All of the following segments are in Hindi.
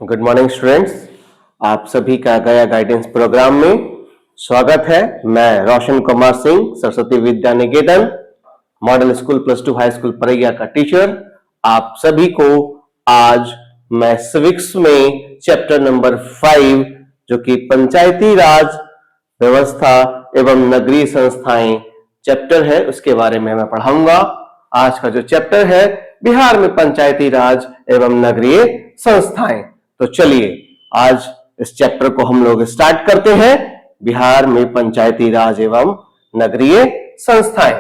Good morning students. आप सभी का गया गाइडेंस प्रोग्राम में स्वागत है। मैं Roshan Kumar Singh, Saraswati Vidya Niketan model school +2 high school Paraiya का टीचर। आप सभी को आज मैं सिविक्स में चैप्टर नंबर 5 जो कि पंचायती राज व्यवस्था एवं नगरीय संस्थाएं चैप्टर है उसके बारे में मैं पढ़ाऊंगा। आज का जो चैप्टर है बिहार में पंचायती राज एवं नगरीय संस्थाएं। तो चलिए आज इस चैप्टर को हम लोग स्टार्ट करते हैं। बिहार में पंचायती राज एवं नगरीय संस्थाएं।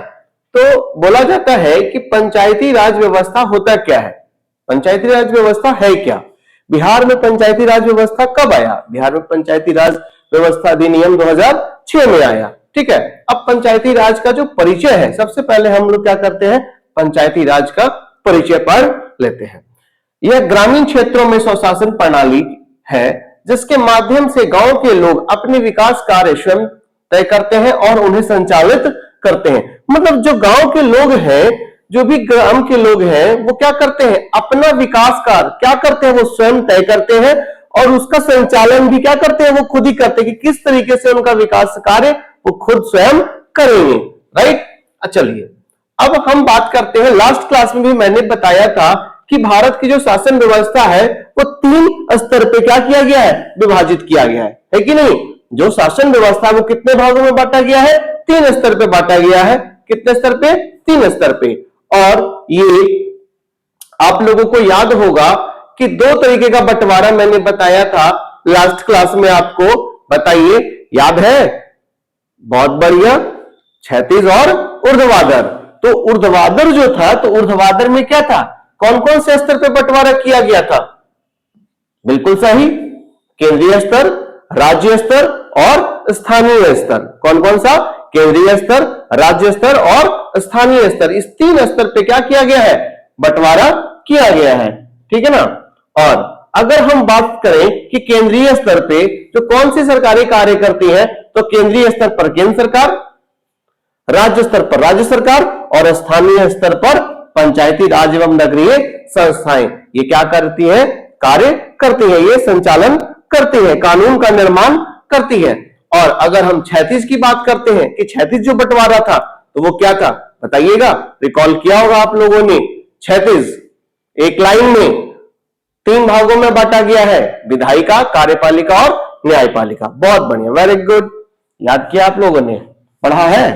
तो बोला जाता है कि पंचायती राज व्यवस्था होता क्या है, पंचायती राज व्यवस्था है क्या, बिहार में पंचायती राज व्यवस्था कब आया। बिहार में पंचायती राज व्यवस्था अधिनियम 2006 में आया। ठीक है, अब पंचायती राज का जो परिचय है, सबसे पहले हम लोग क्या करते हैं, पंचायती राज का परिचय पढ़ लेते हैं। यह ग्रामीण क्षेत्रों में स्वशासन प्रणाली है जिसके माध्यम से गांव के लोग अपने विकास कार्य स्वयं तय करते हैं और उन्हें संचालित करते हैं। मतलब जो गांव के लोग हैं, जो भी ग्राम के लोग हैं, वो क्या करते हैं, अपना विकास कार्य क्या करते हैं, वो स्वयं तय करते हैं और उसका संचालन भी क्या करते हैं, वो खुद ही करते हैं कि किस तरीके से उनका विकास कार्य वो खुद स्वयं करेंगे। राइट। चलिए अब हम बात करते हैं, लास्ट क्लास में भी मैंने बताया था कि भारत की जो शासन व्यवस्था है वो 3 स्तर पे क्या किया गया है, विभाजित किया गया है कि नहीं। जो शासन व्यवस्था वो कितने भागों में बांटा गया है, 3 स्तर पे बांटा गया है। कितने स्तर पे, 3 स्तर पे। और ये आप लोगों को याद होगा कि 2 तरीके का बंटवारा मैंने बताया था लास्ट क्लास में आपको। बताइए, याद है? बहुत बढ़िया, क्षैतिज और ऊर्ध्वाधर। तो ऊर्ध्वाधर जो था, तो ऊर्ध्वाधर में क्या था, कौन कौन से स्तर पे बंटवारा किया गया था? बिल्कुल सही, केंद्रीय स्तर, राज्य स्तर और स्थानीय स्तर। कौन कौन सा? केंद्रीय स्तर, राज्य स्तर और स्थानीय स्तर। इस 3 स्तर पे क्या किया गया है, बंटवारा किया गया है। ठीक है ना। और अगर हम बात करें कि केंद्रीय स्तर पे जो कौन सी सरकारें कार्य करती है, तो केंद्रीय स्तर पर केंद्र सरकार, राज्य स्तर पर राज्य सरकार और स्थानीय स्तर पर पंचायती राज एवं नगरीय संस्थाएं ये क्या करती है, कार्य करती है, ये संचालन करती है, कानून का निर्माण करती है। और अगर हम क्षैतिज की बात करते हैं कि क्षैतिज जो बंटवारा था तो वो क्या था, बताइएगा, रिकॉल किया होगा आप लोगों ने। क्षैतिज एक लाइन में 3 भागों में बांटा गया है, विधायिका, कार्यपालिका और न्यायपालिका। बहुत बढ़िया, वेरी गुड, याद किया आप लोगों ने, पढ़ा है।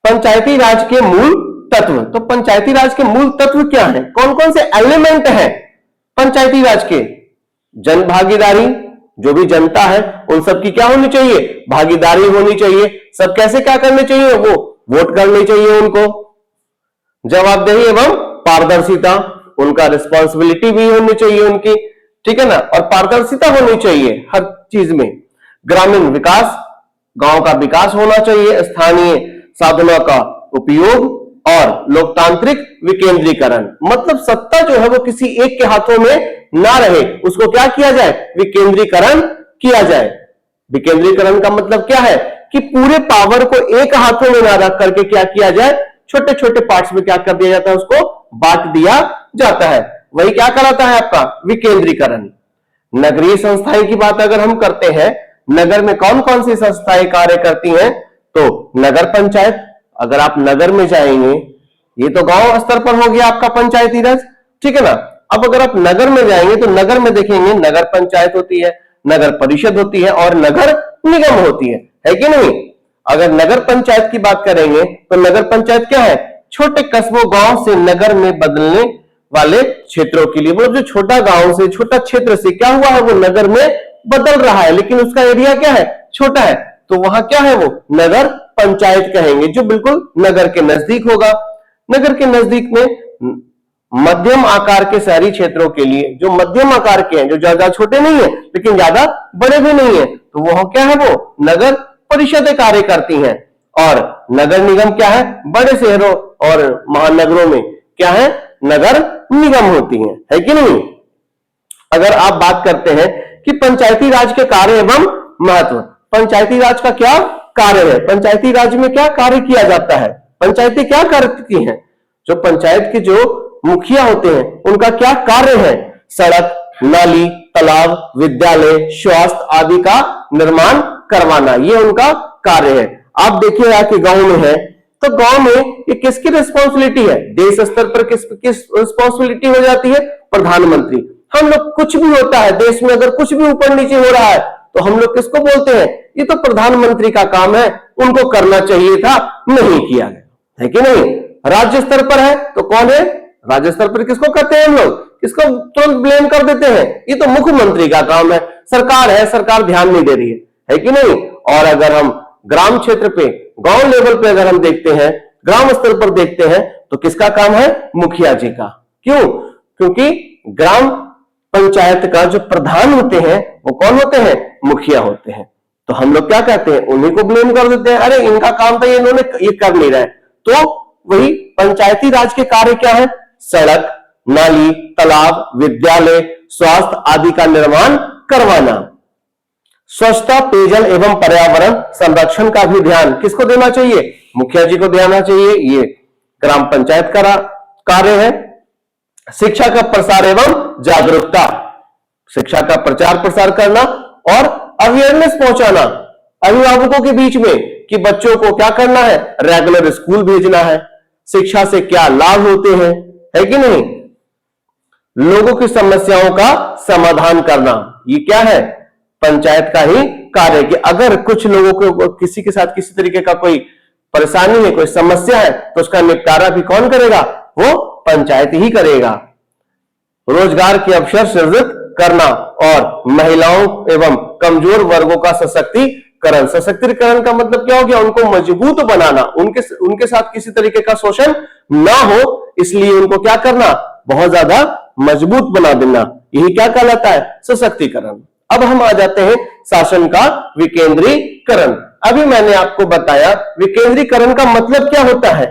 पंचायती राज के मूल तत्व, तो पंचायती राज के मूल तत्व क्या है, कौन कौन से एलिमेंट हैं पंचायती राज के? जन भागीदारी, जो भी जनता है उन सबकी क्या होनी चाहिए, भागीदारी होनी चाहिए। सब कैसे क्या करने चाहिए, वो वोट करने चाहिए उनको। जवाबदेही एवं पारदर्शिता, उनका रिस्पॉन्सिबिलिटी भी होनी चाहिए उनकी। ठीक है ना। और पारदर्शिता होनी चाहिए हर चीज में। ग्रामीण विकास, गांव का विकास होना चाहिए। स्थानीय साधनों का उपयोग और लोकतांत्रिक विकेंद्रीकरण, मतलब सत्ता जो है वो किसी एक के हाथों में ना रहे, उसको क्या किया जाए, विकेंद्रीकरण किया जाए। विकेंद्रीकरण का मतलब क्या है कि पूरे पावर को एक हाथों में ना रख करके क्या किया जाए, छोटे छोटे पार्ट्स में क्या कर दिया जाता है, उसको बांट दिया जाता है। वही क्या कराता है आपका, विकेंद्रीकरण। नगरीय संस्थाएं की बात अगर हम करते हैं, नगर में कौन कौन सी संस्थाएं कार्य करती हैं, तो नगर पंचायत, अगर आप नगर में जाएंगे, ये तो गांव स्तर पर हो गया आपका पंचायती राज। ठीक है ना। अब अगर आप नगर में जाएंगे तो नगर में देखेंगे नगर पंचायत होती है, नगर परिषद होती है और नगर निगम होती है कि नहीं। अगर नगर पंचायत की बात करेंगे तो नगर पंचायत क्या है, छोटे कस्बों गांव से नगर में बदलने वाले क्षेत्रों के लिए, मतलब जो छोटा गांव से, छोटा क्षेत्र से क्या हुआ है, वो नगर में बदल रहा है, लेकिन उसका एरिया क्या है, छोटा है, तो वहां क्या है, वो नगर पंचायत कहेंगे, जो बिल्कुल नगर के नजदीक होगा। नगर के नजदीक में मध्यम आकार के शहरी क्षेत्रों के लिए, जो मध्यम आकार के हैं, जो ज्यादा छोटे नहीं है लेकिन ज्यादा बड़े भी नहीं है, तो वह क्या है, वो नगर परिषदें कार्य करती हैं। और नगर निगम क्या है, बड़े शहरों और महानगरों में क्या है, नगर निगम होती है कि नहीं। अगर आप बात करते हैं कि पंचायती राज के कार्य एवं महत्व, पंचायती राज का क्या कार्य है, पंचायती राज में क्या कार्य किया जाता है, पंचायतें क्या करती हैं, जो पंचायत के जो मुखिया होते हैं उनका क्या कार्य है, सड़क, नाली, तालाब, विद्यालय, स्वास्थ्य आदि का निर्माण करवाना, ये उनका कार्य है। आप देखिए कि गांव में है तो गांव में ये किसकी रिस्पॉन्सिबिलिटी है? देश स्तर पर किस रिस्पॉन्सिबिलिटी हो जाती है? प्रधानमंत्री। हम लोग कुछ भी होता है देश में, अगर कुछ भी ऊपर नीचे हो रहा है तो हम लोग किसको बोलते हैं? ये तो प्रधानमंत्री का काम है, उनको करना चाहिए था, नहीं किया गया, है कि नहीं? राज्य स्तर पर है तो कौन है? राज्य स्तर पर किसको कहते हैं हम लोग? किसको तुरंत ब्लेम कर देते हैं? ये तो मुख्यमंत्री का काम है, सरकार है, सरकार ध्यान नहीं दे रही है कि नहीं? और अगर हम ग्राम क्षेत्र पे, गांव लेवल पे अगर हम देखते हैं, ग्राम स्तर पर देखते हैं तो किसका काम है? मुखिया जी का। क्यों? क्योंकि ग्राम पंचायत का जो प्रधान होते हैं वो कौन होते हैं? मुखिया होते हैं। तो हम लोग क्या कहते हैं? उन्हीं को ब्लेम कर देते हैं, अरे इनका काम था, इन्होंने ये कर नहीं रहे। तो वही पंचायती राज के कार्य क्या है? सड़क, नाली, तालाब, विद्यालय, स्वास्थ्य आदि का निर्माण करवाना। स्वच्छता, पेयजल एवं पर्यावरण संरक्षण का भी ध्यान किसको देना चाहिए? मुखिया जी को देना चाहिए। ये ग्राम पंचायत का कार्य है। शिक्षा का प्रसार एवं जागरूकता, शिक्षा का प्रचार प्रसार करना और अवेयरनेस पहुंचाना अभिभावकों के बीच में कि बच्चों को क्या करना है? रेगुलर स्कूल भेजना है, शिक्षा से क्या लाभ होते हैं, है कि नहीं? लोगों की समस्याओं का समाधान करना, ये क्या है? पंचायत का ही कार्य। कि अगर कुछ लोगों को किसी के साथ किसी तरीके का कोई परेशानी है, कोई समस्या है, तो उसका निपटारा भी कौन करेगा? वो पंचायत ही करेगा। रोजगार के अवसर सृजित करना और महिलाओं एवं कमजोर वर्गों का सशक्तिकरण। सशक्तिकरण का मतलब क्या हो गया? उनको मजबूत बनाना, उनके साथ किसी तरीके का शोषण ना हो, इसलिए उनको क्या करना? बहुत ज्यादा मजबूत बना देना। यही क्या कहलाता है? सशक्तिकरण। अब हम आ जाते हैं शासन का विकेंद्रीकरण। अभी मैंने आपको बताया विकेंद्रीकरण का मतलब क्या होता है?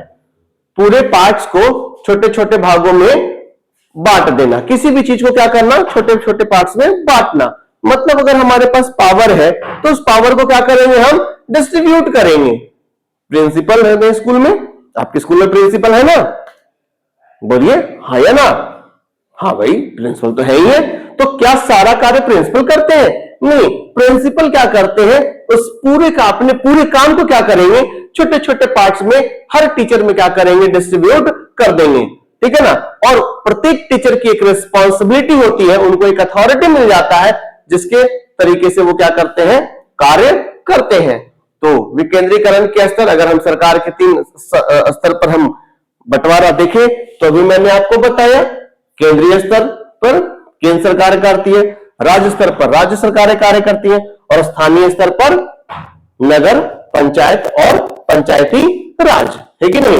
पूरे पार्ट्स को छोटे छोटे भागों में बांट देना। किसी भी चीज को क्या करना? छोटे छोटे पार्ट्स में बांटना। मतलब अगर हमारे पास पावर है तो उस पावर को क्या करेंगे? हम डिस्ट्रीब्यूट करेंगे। प्रिंसिपल है स्कूल में, आपके स्कूल में प्रिंसिपल है ना? बोलिए हाँ या ना? हाँ भाई, प्रिंसिपल तो है ही है। तो क्या सारा कार्य प्रिंसिपल करते हैं? नहीं, प्रिंसिपल क्या करते हैं? उस पूरे का अपने पूरे काम को क्या करेंगे? छोटे छोटे पार्ट्स में हर टीचर में क्या करेंगे? डिस्ट्रीब्यूट कर देंगे, ठीक है ना? और प्रत्येक टीचर की एक रिस्पॉन्सिबिलिटी होती है, उनको एक अथॉरिटी मिल जाता है जिसके तरीके से वो क्या करते हैं? कार्य करते हैं। तो विकेंद्रीकरण के स्तर, अगर हम सरकार के 3 स्तर पर हम बंटवारा देखें तो अभी मैंने आपको बताया, केंद्रीय स्तर पर केंद्र सरकार करती है, राज्य स्तर पर राज्य सरकारें कार्य करती हैं और स्थानीय स्तर पर नगर पंचायत और पंचायती राज, है कि नहीं?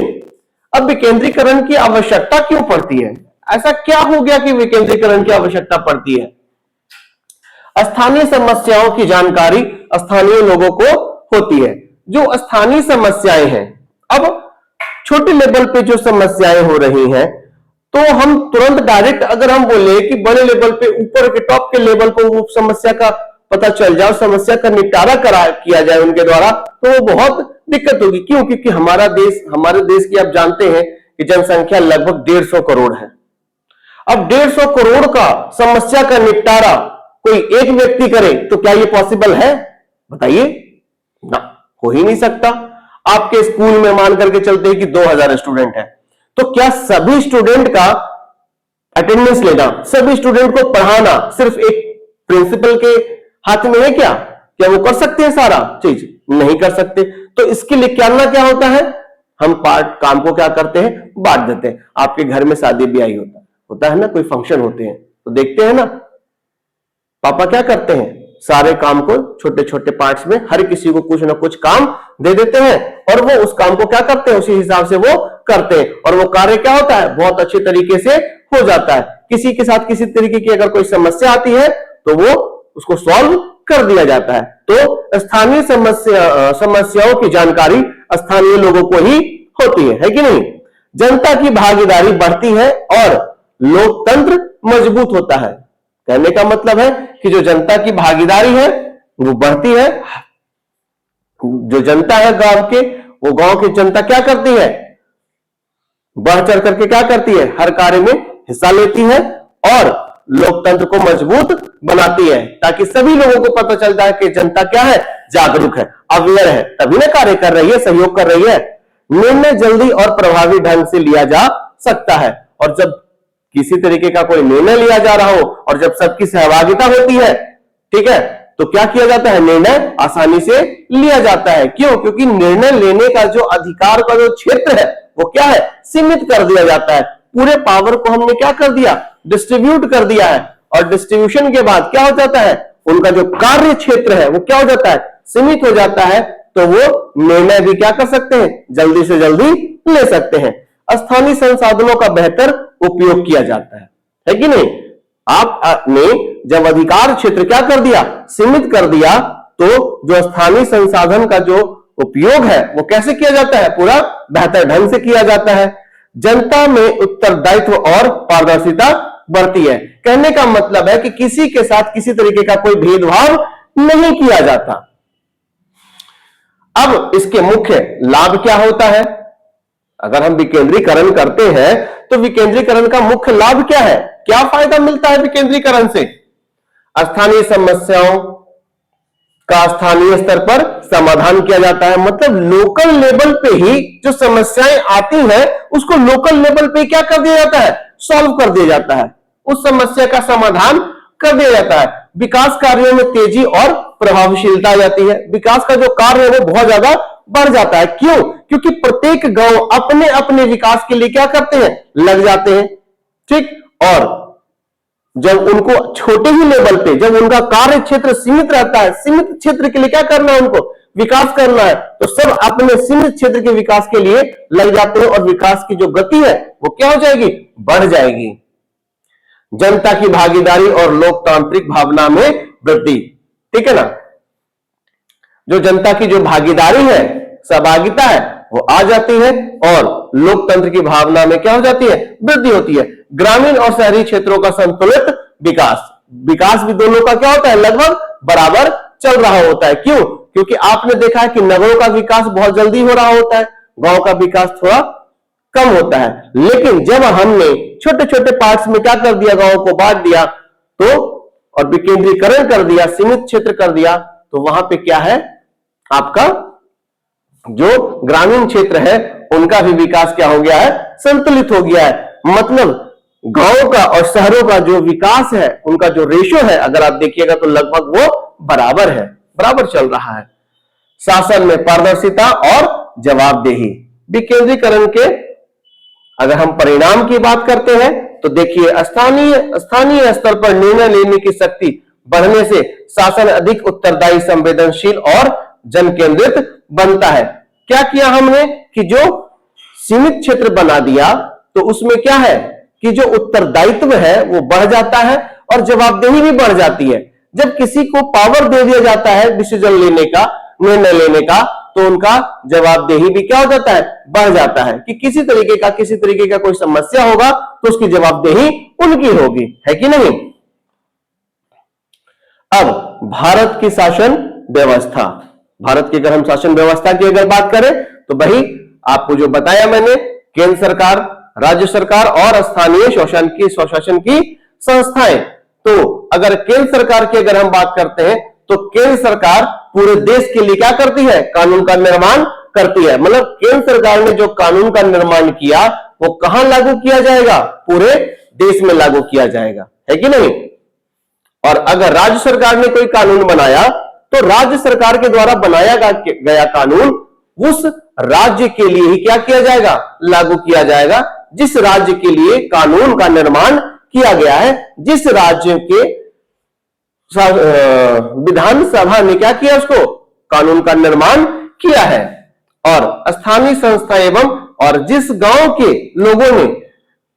अब विकेंद्रीकरण की आवश्यकता क्यों पड़ती है? ऐसा क्या हो गया कि विकेंद्रीकरण की आवश्यकता पड़ती है? स्थानीय समस्याओं की जानकारी स्थानीय लोगों को होती है। जो स्थानीय समस्याएं हैं, अब छोटे लेवल पे जो समस्याएं हो रही हैं, तो हम तुरंत डायरेक्ट अगर हम बोले कि बड़े लेवल पे, ऊपर के टॉप के लेवल को वो समस्या का पता चल जाए, समस्या का निपटारा किया जाए उनके द्वारा, तो वो बहुत दिक्कत होगी। क्यों? क्योंकि हमारे देश की आप जानते हैं कि जनसंख्या लगभग 150 करोड़ है। अब 150 करोड़ का समस्या का निपटारा कोई एक व्यक्ति करे तो क्या ये पॉसिबल है? बताइए ना, हो ही नहीं सकता। आपके स्कूल में मान करके चलते हैं कि 2000 स्टूडेंट है, तो क्या सभी स्टूडेंट का अटेंडेंस लेना, सभी स्टूडेंट को पढ़ाना सिर्फ एक प्रिंसिपल के हाथ में है क्या? क्या वो कर सकते हैं सारा चीज? नहीं कर सकते। तो इसके लिए क्या होता है? हम काम को क्या करते हैं? बांट देते हैं। आपके घर में शादी ब्याह होता है ना, कोई फंक्शन होते हैं तो देखते हैं ना, पापा क्या करते हैं? सारे काम को छोटे छोटे पार्ट्स में हर किसी को कुछ ना कुछ काम दे देते हैं और वो उस काम को क्या करते हैं? उसी हिसाब से वो करते हैं और वो कार्य क्या होता है? बहुत अच्छे तरीके से हो जाता है। किसी के साथ किसी तरीके की अगर कोई समस्या आती है तो वो उसको सॉल्व कर दिया जाता है। तो स्थानीय समस्याओं की जानकारी स्थानीय लोगों को ही होती है कि नहीं? जनता की भागीदारी बढ़ती है और लोकतंत्र मजबूत होता है। कहने का मतलब है कि जो जनता की भागीदारी है वो बढ़ती है। जो जनता है गांव के, वो गांव की जनता क्या करती है? बढ़ चढ़ करके क्या करती है? हर कार्य में हिस्सा लेती है और लोकतंत्र को मजबूत बनाती है, ताकि सभी लोगों को पता चलता है कि जनता क्या है, जागरूक है, अवेयर है, तभी ना कार्य कर रही है, सहयोग कर रही है। निर्णय जल्दी और प्रभावी ढंग से लिया जा सकता है, और जब किसी तरीके का कोई निर्णय लिया जा रहा हो और जब सबकी सहभागिता होती है, ठीक है, तो क्या किया जाता है, निर्णय आसानी से लिया जाता है। क्यों? क्योंकि निर्णय लेने का जो अधिकार का जो क्षेत्र है वो क्या है, सीमित कर दिया जाता है। पूरे पावर को हमने क्या कर दिया, डिस्ट्रीब्यूट कर दिया है, और डिस्ट्रीब्यूशन के बाद क्या हो जाता है, उनका जो कार्य क्षेत्र है वो क्या हो जाता है, सीमित हो जाता है। तो वो निर्णय भी क्या कर सकते हैं, जल्दी से जल्दी ले सकते हैं। स्थानीय संसाधनों का बेहतर उपयोग किया जाता है कि नहीं? आपने जब अधिकार क्षेत्र क्या कर दिया, सीमित कर दिया, तो जो स्थानीय संसाधन का जो उपयोग है वो कैसे किया जाता है, पूरा बेहतर ढंग से किया जाता है। जनता में उत्तरदायित्व और पारदर्शिता बढ़ती है। कहने का मतलब है कि किसी के साथ किसी तरीके का कोई भेदभाव नहीं किया जाता। अब इसके मुख्य लाभ क्या होता है? अगर हम विकेंद्रीकरण करते हैं तो विकेंद्रीकरण का मुख्य लाभ क्या है, क्या फायदा मिलता है विकेंद्रीकरण से? स्थानीय समस्याओं का स्थानीय स्तर पर समाधान किया जाता है। मतलब लोकल लेवल पे ही जो समस्याएं आती हैं उसको लोकल लेवल पे क्या कर दिया जाता है, सॉल्व कर दिया जाता है, उस समस्या का समाधान कर दिया जाता है। विकास कार्यों में तेजी और प्रभावशीलता आ जाती है। विकास का जो कार्य है वो बहुत ज्यादा बढ़ जाता है। क्यों? क्योंकि प्रत्येक गांव अपने अपने विकास के लिए क्या करते हैं, लग जाते हैं, ठीक। और जब उनको छोटे ही लेवल पे, जब उनका कार्य क्षेत्र सीमित रहता है, सीमित क्षेत्र के लिए क्या करना है, उनको विकास करना है, तो सब अपने सीमित क्षेत्र के विकास के लिए लग जाते हैं, और विकास की जो गति है वो क्या हो जाएगी, बढ़ जाएगी। जनता की भागीदारी और लोकतांत्रिक भावना में वृद्धि, ठीक है ना। जो जनता की जो भागीदारी है, सहभागिता है, वो आ जाती है, और लोकतंत्र की भावना में क्या हो जाती है, वृद्धि होती है। ग्रामीण और शहरी क्षेत्रों का संतुलित विकास, विकास भी दोनों का क्या होता है, लगभग बराबर चल रहा होता है। क्यों? क्योंकि आपने देखा है कि नगरों का विकास बहुत जल्दी हो रहा होता है, गांव का विकास थोड़ा कम होता है। लेकिन जब हमने छोटे छोटे पार्ट्स में क्या कर दिया, गांव को बांट दिया, तो और विकेंद्रीकरण कर दिया, सीमित क्षेत्र कर दिया, तो वहां पे क्या है, आपका जो ग्रामीण क्षेत्र है उनका भी विकास क्या हो गया है, संतुलित हो गया है। मतलब गांव का और शहरों का जो विकास है, उनका जो रेशो है, अगर आप देखिएगा तो लगभग वो बराबर है, बराबर चल रहा है। शासन में पारदर्शिता और जवाबदेही, विकेंद्रीकरण के अगर हम परिणाम की बात करते हैं तो देखिए, स्थानीय स्तर पर निर्णय लेने की शक्ति बढ़ने से शासन अधिक उत्तरदायी, संवेदनशील और जन केंद्रित बनता है। क्या किया हमने कि जो सीमित क्षेत्र बना दिया, तो उसमें क्या है कि जो उत्तरदायित्व है वो बढ़ जाता है और जवाबदेही भी बढ़ जाती है। जब किसी को पावर दे दिया जाता है डिसीजन लेने का, निर्णय लेने का, तो उनका जवाबदेही भी क्या हो जाता है, बढ़ जाता है, कि किसी तरीके का कोई समस्या होगा तो उसकी जवाबदेही उनकी होगी, है कि नहीं। अब भारत की शासन व्यवस्था, भारत की अगर हम शासन व्यवस्था की अगर बात करें तो भाई आपको जो बताया मैंने, केंद्र सरकार, राज्य सरकार और स्थानीय स्वशासन की संस्थाएं। तो अगर केंद्र सरकार की अगर हम बात करते हैं तो केंद्र सरकार पूरे देश के लिए क्या करती है, कानून का निर्माण करती है। मतलब केंद्र सरकार ने जो कानून का निर्माण किया वो कहां लागू किया जाएगा, पूरे देश में लागू किया जाएगा, है कि नहीं। और अगर राज्य सरकार ने कोई कानून बनाया तो राज्य सरकार के द्वारा बनाया गया कानून उस राज्य के लिए ही क्या किया जाएगा, लागू किया जाएगा, जिस राज्य के लिए कानून का निर्माण किया गया है, जिस राज्य के विधानसभा ने क्या किया, उसको कानून का निर्माण किया है। और स्थानीय संस्था एवं और जिस गांव के लोगों ने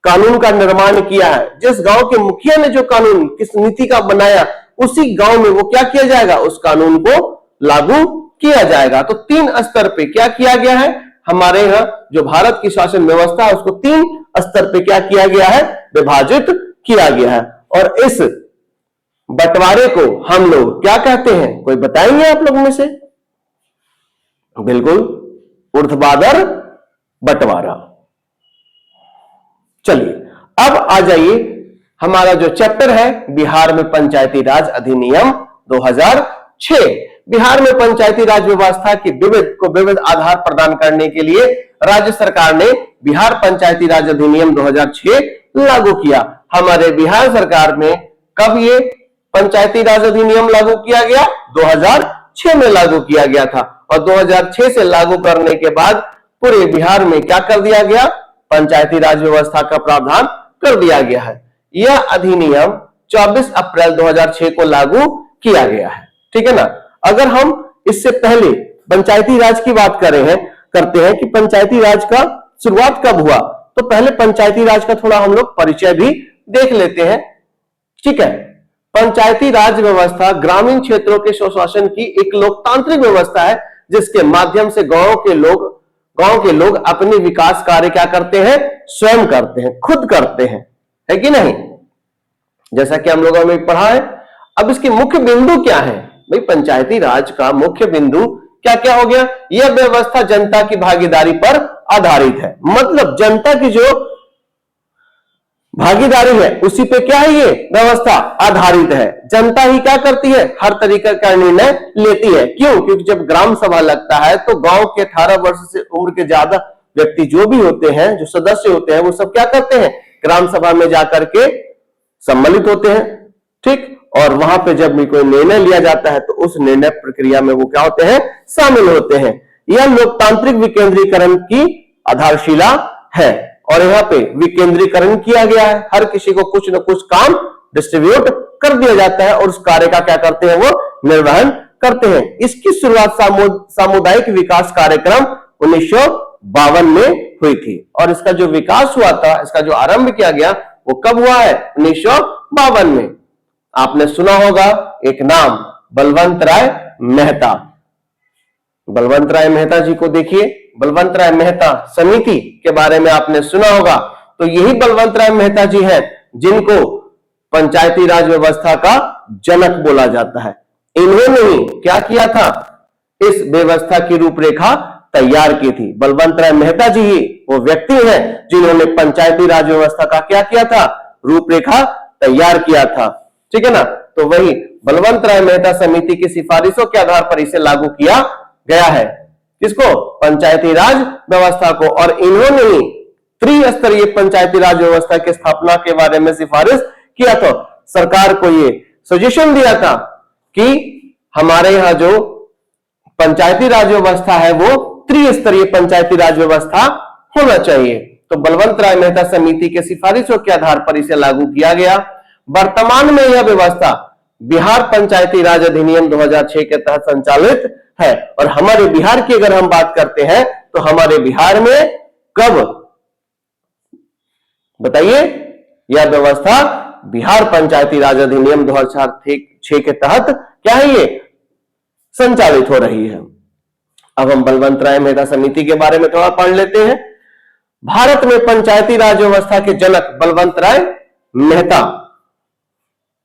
कानून का निर्माण किया है, जिस गांव के मुखिया ने जो कानून किस नीति का बनाया, उसी गांव में वो क्या किया जाएगा, उस कानून को लागू किया जाएगा। तो 3 स्तर पे क्या किया गया है, हमारे यहां जो भारत की शासन व्यवस्था है उसको 3 स्तर पे क्या किया गया है, विभाजित किया गया है। और इस बंटवारे को हम लोग क्या कहते हैं, कोई बताएंगे आप लोगों में से? बिल्कुल, ऊर्ध्वाधर बंटवारा। चलिए अब आ जाइए हमारा जो चैप्टर है बिहार में पंचायती राज अधिनियम 2006। बिहार में पंचायती राज व्यवस्था की विविध आधार प्रदान करने के लिए राज्य सरकार ने बिहार पंचायती राज अधिनियम 2006 लागू किया। हमारे बिहार सरकार में कब ये पंचायती राज अधिनियम लागू किया गया? 2006 में लागू किया गया था। और 2006 से लागू करने के बाद पूरे बिहार में क्या कर दिया गया? पंचायती राज व्यवस्था का प्रावधान कर दिया गया है। यह अधिनियम 24 अप्रैल 2006 को लागू किया गया है। ठीक है ना। अगर हम इससे पहले पंचायती राज की बात करते हैं कि पंचायती राज का शुरुआत कब हुआ, तो पहले पंचायती राज का थोड़ा हम लोग परिचय भी देख लेते हैं। ठीक है। पंचायती राज व्यवस्था ग्रामीण क्षेत्रों के स्वशासन की एक लोकतांत्रिक व्यवस्था है जिसके माध्यम से गांव के लोग अपने विकास कार्य क्या करते हैं? स्वयं करते हैं, खुद करते हैं, है कि नहीं? जैसा कि हम लोगों ने पढ़ा है। अब इसके मुख्य बिंदु क्या है? भाई पंचायती राज का मुख्य बिंदु क्या क्या हो गया? यह व्यवस्था जनता की भागीदारी पर आधारित है। मतलब जनता की जो भागीदारी है उसी पे क्या है? ये व्यवस्था आधारित है। जनता ही क्या करती है? हर तरीके का निर्णय लेती है। क्यों? क्योंकि जब ग्राम सभा लगता है तो गांव के 18 वर्ष से उम्र के ज्यादा व्यक्ति जो भी होते हैं, जो सदस्य होते हैं, वो सब क्या करते हैं? ग्राम सभा में जाकर के सम्मिलित होते हैं। ठीक। और वहां पे जब भी कोई निर्णय लिया जाता है तो उस निर्णय प्रक्रिया में वो क्या होते हैं? शामिल होते हैं। यह लोकतांत्रिक विकेंद्रीकरण की आधारशिला है। और यहाँ पे विकेंद्रीकरण किया गया है। हर किसी को कुछ न कुछ काम डिस्ट्रीब्यूट कर दिया जाता है और उस कार्य का क्या करते हैं? वो निर्वहन करते हैं। इसकी शुरुआत सामुदायिक विकास कार्यक्रम 1952 में हुई थी। और इसका जो विकास हुआ था, इसका जो आरंभ किया गया, वो कब हुआ है? 1952 में। आपने सुना होगा एक नाम, बलवंत राय मेहता। बलवंत राय मेहता जी को देखिए, बलवंत राय मेहता समिति के बारे में आपने सुना होगा। तो यही बलवंत राय मेहता जी हैं जिनको पंचायती राज व्यवस्था का जनक बोला जाता है। इन्होंने ही क्या किया था? इस व्यवस्था की रूपरेखा तैयार की थी। बलवंत राय मेहता जी ही वो व्यक्ति हैं जिन्होंने पंचायती राज व्यवस्था का क्या किया था? रूपरेखा तैयार किया था। ठीक है ना। तो वही बलवंत राय मेहता समिति की सिफारिशों के आधार पर इसे लागू किया गया है। किसको? पंचायती राज व्यवस्था को। और इन्होंने ही त्रिस्तरीय पंचायती राज व्यवस्था की स्थापना के बारे में सिफारिश किया था। सरकार को ये सजेशन दिया था कि हमारे यहां जो पंचायती राज व्यवस्था है वो त्रिस्तरीय पंचायती राज व्यवस्था होना चाहिए। तो बलवंत राय मेहता समिति के सिफारिशों के आधार पर इसे लागू किया गया। वर्तमान में यह व्यवस्था बिहार पंचायती राज अधिनियम 2006 के तहत संचालित है। और हमारे बिहार की अगर हम बात करते हैं तो हमारे बिहार में कब, बताइए? यह व्यवस्था बिहार पंचायती राज अधिनियम 2006 के तहत क्या है? ये संचालित हो रही है। अब हम बलवंत राय मेहता समिति के बारे में थोड़ा पढ़ लेते हैं। भारत में पंचायती राज व्यवस्था के जनक बलवंत राय मेहता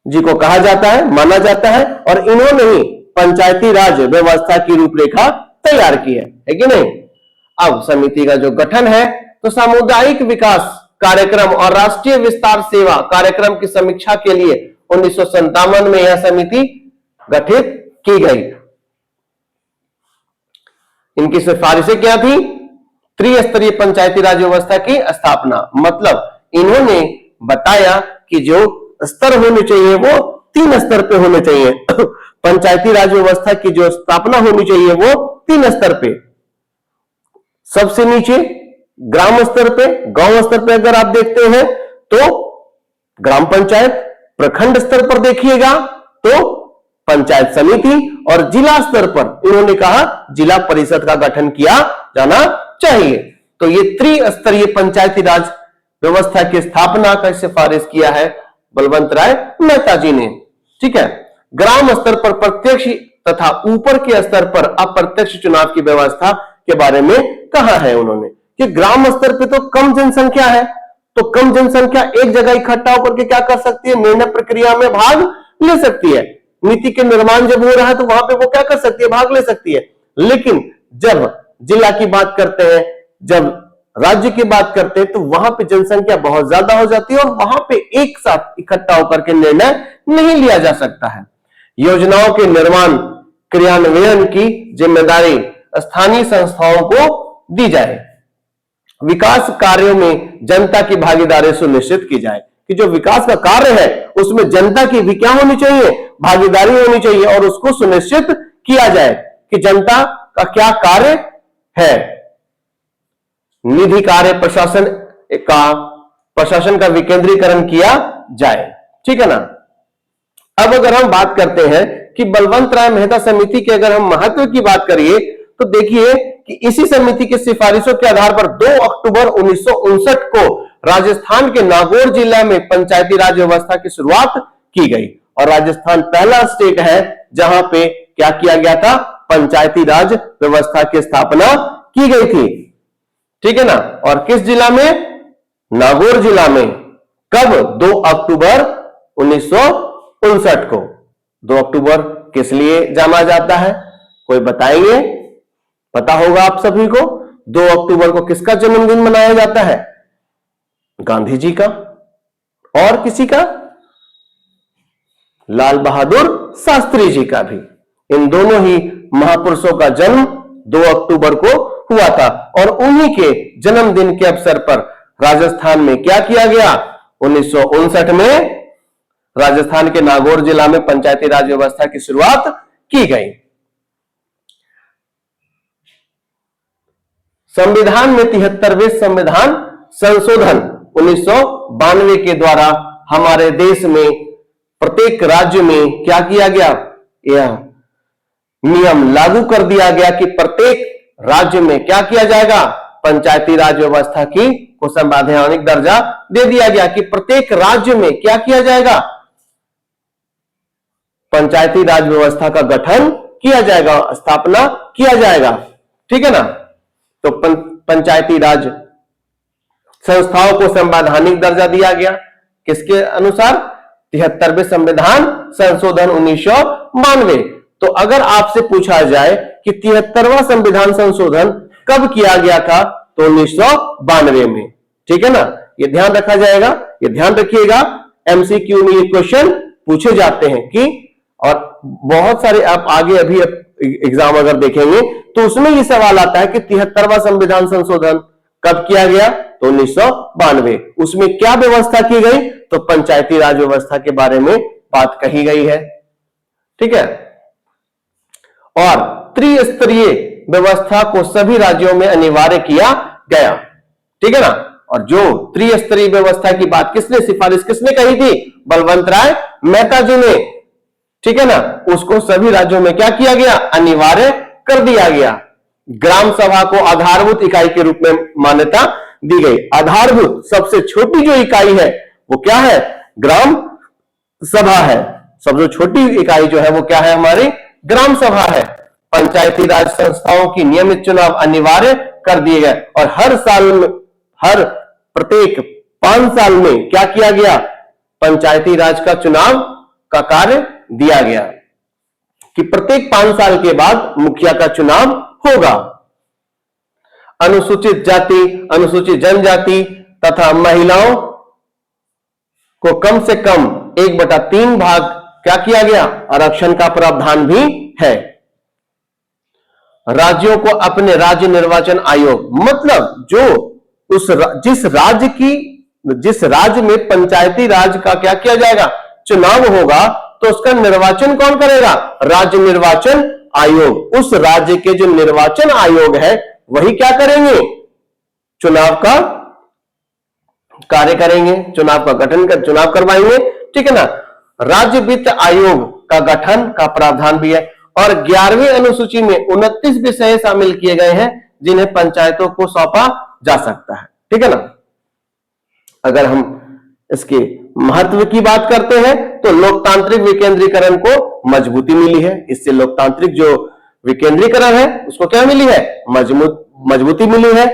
जी को कहा जाता है, माना जाता है। और इन्होंने ही पंचायती राज व्यवस्था की रूपरेखा तैयार की है कि नहीं? अब समिति का जो गठन है तो सामुदायिक विकास कार्यक्रम और राष्ट्रीय विस्तार सेवा कार्यक्रम की समीक्षा के लिए 1957 में यह समिति गठित की गई। इनकी सिफारिशें क्या थी? त्रिस्तरीय पंचायती राज व्यवस्था की स्थापना। मतलब इन्होंने बताया कि जो स्तर होने चाहिए वो 3 स्तर पे होने चाहिए। पंचायती राज व्यवस्था की जो स्थापना होनी चाहिए वो 3 स्तर पे। सबसे नीचे ग्राम स्तर पे, गांव स्तर पे अगर आप देखते हैं तो ग्राम पंचायत, प्रखंड स्तर पर देखिएगा तो पंचायत समिति, और जिला स्तर पर इन्होंने कहा जिला परिषद का गठन किया जाना चाहिए। तो ये त्रिस्तरीय पंचायती राज व्यवस्था की स्थापना का सिफारिश किया है बलवंत राय मेहता जी ने। ठीक है। ग्राम स्तर पर प्रत्यक्ष तथा ऊपर के स्तर पर अप्रत्यक्ष चुनाव की व्यवस्था के बारे में कहा है उन्होंने कि ग्राम स्तर पे तो कम जनसंख्या है, तो कम जनसंख्या एक जगह इकट्ठा होकर के क्या कर सकती है? निर्णय प्रक्रिया में भाग ले सकती है। नीति के निर्माण जब हो रहा है तो वहां पे वो क्या कर सकती है? भाग ले सकती है। लेकिन जब जिला की बात करते हैं, जब राज्य की बात करते हैं तो वहां पे जनसंख्या बहुत ज्यादा हो जाती है और वहां पे एक साथ इकट्ठा होकर के निर्णय नहीं लिया जा सकता है। योजनाओं के निर्माण क्रियान्वयन की जिम्मेदारी स्थानीय संस्थाओं को दी जाए। विकास कार्यों में जनता की भागीदारी सुनिश्चित की जाए कि जो विकास का कार्य है उसमें जनता की भी क्या होनी चाहिए, भागीदारी होनी चाहिए और उसको सुनिश्चित किया जाए कि जनता का क्या कार्य है। निधि कार्य प्रशासन का विकेंद्रीकरण किया जाए। ठीक है ना। अब अगर हम बात करते हैं कि बलवंत राय मेहता समिति के अगर हम महत्व की बात करिए तो देखिए कि इसी समिति की सिफारिशों के आधार पर 2 अक्टूबर 1959 को राजस्थान के नागौर जिला में पंचायती राज व्यवस्था की शुरुआत की गई और राजस्थान पहला स्टेट है जहां पे क्या किया गया था, पंचायती राज व्यवस्था की स्थापना की गई थी। ठीक है ना। और किस जिला में, नागौर जिला में। कब, 2 अक्टूबर 1959 को। 2 अक्टूबर किस लिए जाना जाता है, कोई बताएंगे? पता होगा आप सभी को 2 अक्टूबर को किसका जन्मदिन मनाया जाता है? गांधी जी का। और किसी का? लाल बहादुर शास्त्री जी का भी। इन दोनों ही महापुरुषों का जन्म 2 अक्टूबर को हुआ था और उन्हीं के जन्मदिन के अवसर पर राजस्थान में क्या किया गया, 1959 में राजस्थान के नागौर जिला में पंचायती राज व्यवस्था की शुरुआत की गई। संविधान में 73वें संविधान संशोधन 1992 के द्वारा हमारे देश में प्रत्येक राज्य में क्या किया गया, यह नियम लागू कर दिया गया कि प्रत्येक राज्य में क्या किया जाएगा, पंचायती राज व्यवस्था की को संवैधानिक दर्जा दे दिया गया कि प्रत्येक राज्य में क्या किया जाएगा, पंचायती राज व्यवस्था का गठन किया जाएगा, स्थापना किया जाएगा। ठीक है ना। तो पंचायती राज संस्थाओं को संवैधानिक दर्जा दिया गया किसके अनुसार, 73वें संविधान संशोधन 1992। तो अगर आपसे पूछा जाए कि 73वां संविधान संशोधन कब किया गया था, तो 1992 में। ठीक है ना। यह ध्यान रखा जाएगा, यह ध्यान रखिएगा, एमसीक्यू में ये क्वेश्चन पूछे जाते हैं कि, और बहुत सारे आप आगे अभी एग्जाम अगर देखेंगे तो उसमें ये सवाल आता है कि 73वां संविधान संशोधन कब किया गया, तो 1992। उसमें क्या व्यवस्था की गई, तो पंचायती राज व्यवस्था के बारे में बात कही गई है। ठीक है। और त्रिस्तरीय व्यवस्था को सभी राज्यों में अनिवार्य किया गया। ठीक है ना। और जो त्रिस्तरीय व्यवस्था की बात किसने, सिफारिश किसने कही थी, बलवंत राय मेहता जी ने। ठीक है ना। उसको सभी राज्यों में क्या किया गया, अनिवार्य कर दिया गया। ग्राम सभा को आधारभूत इकाई के रूप में मान्यता दी गई। आधारभूत सबसे छोटी जो इकाई है वो क्या है, ग्राम सभा है। सबसे छोटी इकाई जो है वो क्या है, हमारी ग्राम सभा है। पंचायती राज संस्थाओं की नियमित चुनाव अनिवार्य कर दिए गए और हर साल में, हर प्रत्येक 5 साल में क्या किया गया, पंचायती राज का चुनाव का कार्य दिया गया कि प्रत्येक 5 साल के बाद मुखिया का चुनाव होगा। अनुसूचित जाति, अनुसूचित जनजाति तथा महिलाओं को कम से कम 1/3 भाग क्या किया गया, आरक्षण का प्रावधान भी है। राज्यों को अपने राज्य निर्वाचन आयोग, मतलब जिस राज्य में पंचायती राज का क्या किया जाएगा, चुनाव होगा, तो उसका निर्वाचन कौन करेगा, राज्य निर्वाचन आयोग। उस राज्य के जो निर्वाचन आयोग है वही क्या करेंगे, चुनाव का कार्य करेंगे, चुनाव का गठन कर, चुनाव करवाएंगे। ठीक है ना। राज्य वित्त आयोग का गठन का प्रावधान भी है और 11वीं अनुसूची में 29 विषय शामिल किए गए हैं जिन्हें पंचायतों को सौंपा जा सकता है। ठीक है ना। अगर हम इसके महत्व की बात करते हैं तो लोकतांत्रिक विकेंद्रीकरण को मजबूती मिली है। इससे लोकतांत्रिक जो विकेंद्रीकरण है उसको क्या मिली है, मजबूती मिली है।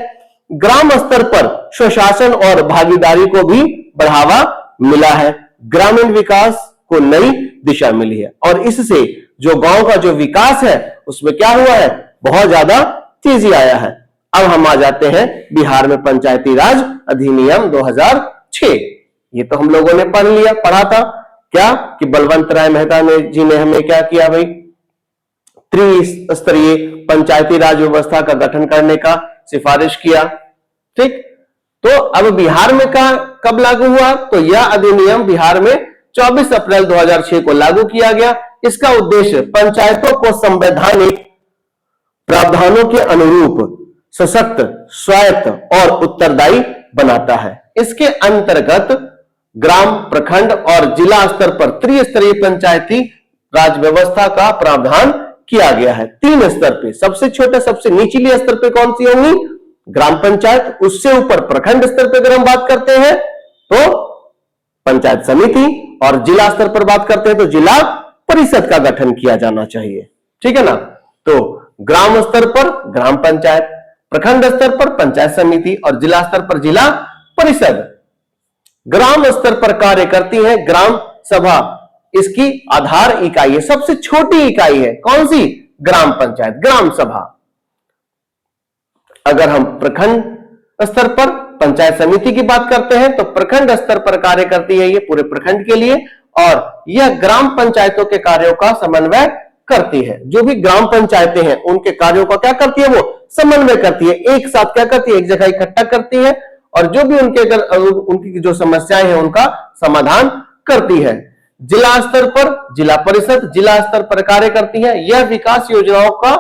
ग्राम स्तर पर स्वशासन और भागीदारी को भी बढ़ावा मिला है। ग्रामीण विकास को नई दिशा मिली है और इससे जो गांव का जो विकास है उसमें क्या हुआ है, बहुत ज्यादा तेजी आया है। अब हम आ जाते हैं बिहार में पंचायती राज अधिनियम 2006। ये तो हम लोगों ने पढ़ा था क्या कि बलवंत राय मेहता जी ने हमें क्या किया भाई, त्रिस्तरीय पंचायती राज व्यवस्था का गठन करने का सिफारिश किया। ठीक, तो अब बिहार में कब लागू हुआ, तो यह अधिनियम बिहार में 24 अप्रैल 2006 को लागू किया गया। इसका उद्देश्य पंचायतों को संवैधानिक प्रावधानों के अनुरूप सशक्त, स्वायत्त और उत्तरदायी बनाता है। इसके अंतर्गत ग्राम, प्रखंड और जिला स्तर पर त्रिस्तरीय पंचायती राज व्यवस्था का प्रावधान किया गया है। 3 स्तर पे, सबसे छोटे सबसे निचले स्तर पे कौन सी होंगी, ग्राम पंचायत, उससे ऊपर प्रखंड स्तर पे अगर हम बात करते हैं तो पंचायत समिति, और जिला स्तर पर बात करते हैं तो जिला परिषद का गठन किया जाना चाहिए। ठीक है ना, तो ग्राम स्तर पर ग्राम पंचायत, प्रखंड स्तर पर पंचायत समिति और जिला स्तर पर जिला परिषद। ग्राम स्तर पर कार्य करती है ग्राम सभा, इसकी आधार इकाई है, सबसे छोटी इकाई है कौन सी, ग्राम पंचायत, ग्राम सभा। अगर हम प्रखंड स्तर पर पंचायत समिति की बात करते हैं तो प्रखंड स्तर पर कार्य करती है ये पूरे प्रखंड के लिए, और यह ग्राम पंचायतों के कार्यों का समन्वय करती है। जो भी ग्राम पंचायतें हैं उनके कार्यों का क्या करती है, वो समन्वय करती है, एक साथ क्या करती है, एक जगह इकट्ठा करती है, और जो भी उनकी जो समस्याएं हैं उनका समाधान करती है। जिला स्तर पर जिला परिषद जिला स्तर पर कार्य करती है, यह विकास योजनाओं का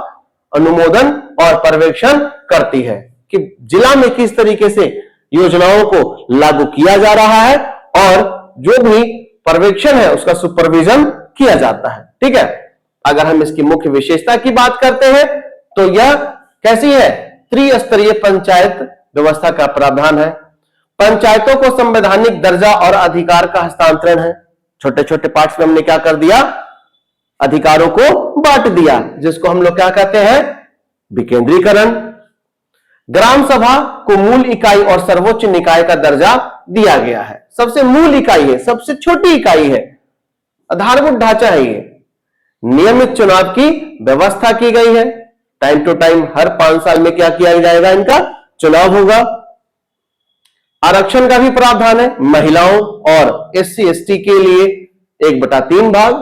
अनुमोदन और पर्यवेक्षण करती है कि जिला में किस तरीके से योजनाओं को लागू किया जा रहा है, और जो भी पर्यवेक्षण है उसका सुपरविजन किया जाता है। ठीक है, अगर हम इसकी मुख्य विशेषता की बात करते हैं तो यह कैसी है, त्रिस्तरीय पंचायत व्यवस्था का प्रावधान है। पंचायतों को संवैधानिक दर्जा और अधिकार का हस्तांतरण है। छोटे छोटे पार्ट्स में हमने क्या कर दिया, अधिकारों को बांट दिया, जिसको हम लोग क्या कहते हैं, विकेंद्रीकरण। ग्राम सभा को मूल इकाई और सर्वोच्च निकाय का दर्जा दिया गया है। सबसे मूल इकाई है, सबसे छोटी इकाई है, आधारभूत ढांचा है ये। नियमित चुनाव की व्यवस्था की गई है, टाइम टू टाइम हर 5 साल में क्या किया जाएगा, इनका चुनाव होगा। आरक्षण का भी प्रावधान है, महिलाओं और SC ST के लिए 1/3 भाग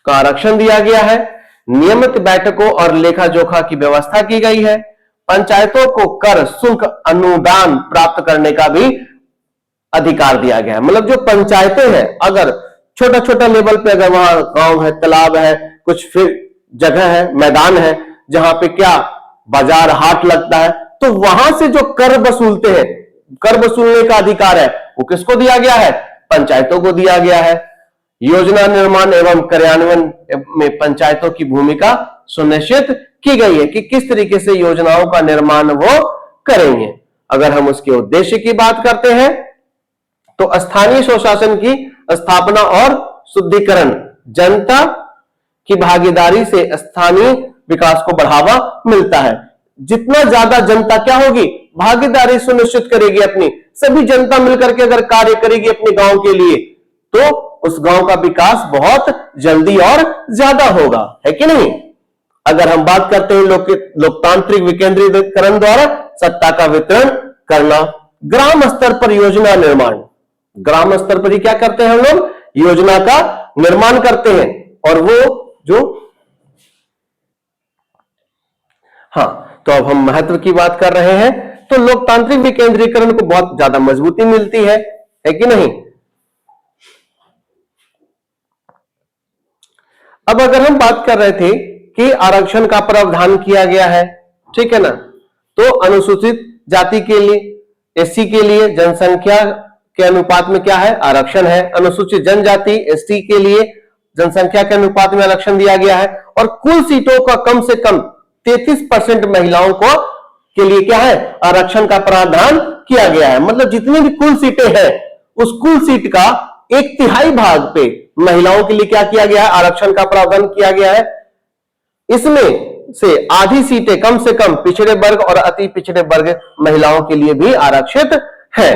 का आरक्षण दिया गया है। नियमित बैठकों और लेखा जोखा की व्यवस्था की गई है। पंचायतों को कर, शुल्क, अनुदान प्राप्त करने का भी अधिकार दिया गया है। मतलब जो पंचायतें हैं, अगर छोटा छोटा लेवल पे अगर वहां गांव है, तालाब है, कुछ फिर जगह है, मैदान है, जहां पे क्या बाजार हाट लगता है, तो वहां से जो कर वसूलते हैं, कर वसूलने का अधिकार है वो किसको दिया गया है, पंचायतों को दिया गया है। योजना निर्माण एवं कार्यान्वयन में पंचायतों की भूमिका सुनिश्चित की गई है कि किस तरीके से योजनाओं का निर्माण वो करेंगे। अगर हम उसके उद्देश्य की बात करते हैं तो स्थानीय स्वशासन की स्थापना और शुद्धिकरण, जनता की भागीदारी से स्थानीय विकास को बढ़ावा मिलता है। जितना ज्यादा जनता क्या होगी, भागीदारी सुनिश्चित करेगी अपनी, सभी जनता मिलकर के अगर कार्य करेगी अपने गांव के लिए, तो उस गांव का विकास बहुत जल्दी और ज्यादा होगा, है कि नहीं। अगर हम बात करते हैं लोकतांत्रिक विकेंद्रीकरण द्वारा सत्ता का वितरण करना, ग्राम स्तर पर योजना निर्माण, ग्राम स्तर पर ही क्या करते हैं हम लोग, योजना का निर्माण करते हैं, और वो जो तो अब हम महत्व की बात कर रहे हैं, तो लोकतांत्रिक विकेंद्रीकरण को बहुत ज्यादा मजबूती मिलती है कि नहीं। अब अगर हम बात कर रहे थे कि आरक्षण का प्रावधान किया गया है, ठीक है ना, तो अनुसूचित जाति के लिए, SC के लिए जनसंख्या के अनुपात में क्या है, आरक्षण है। अनुसूचित जनजाति ST के लिए जनसंख्या के अनुपात में आरक्षण दिया गया है, और कुल सीटों का कम से कम 33% महिलाओं को के लिए क्या है, आरक्षण का प्रावधान किया गया है। मतलब जितनी भी कुल सीटें हैं उस कुल सीट का 1/3 भाग पे महिलाओं के लिए क्या किया गया है, आरक्षण का प्रावधान किया गया है। इसमें से आधी सीटें कम से कम पिछड़े वर्ग और अति पिछड़े वर्ग महिलाओं के लिए भी आरक्षित है।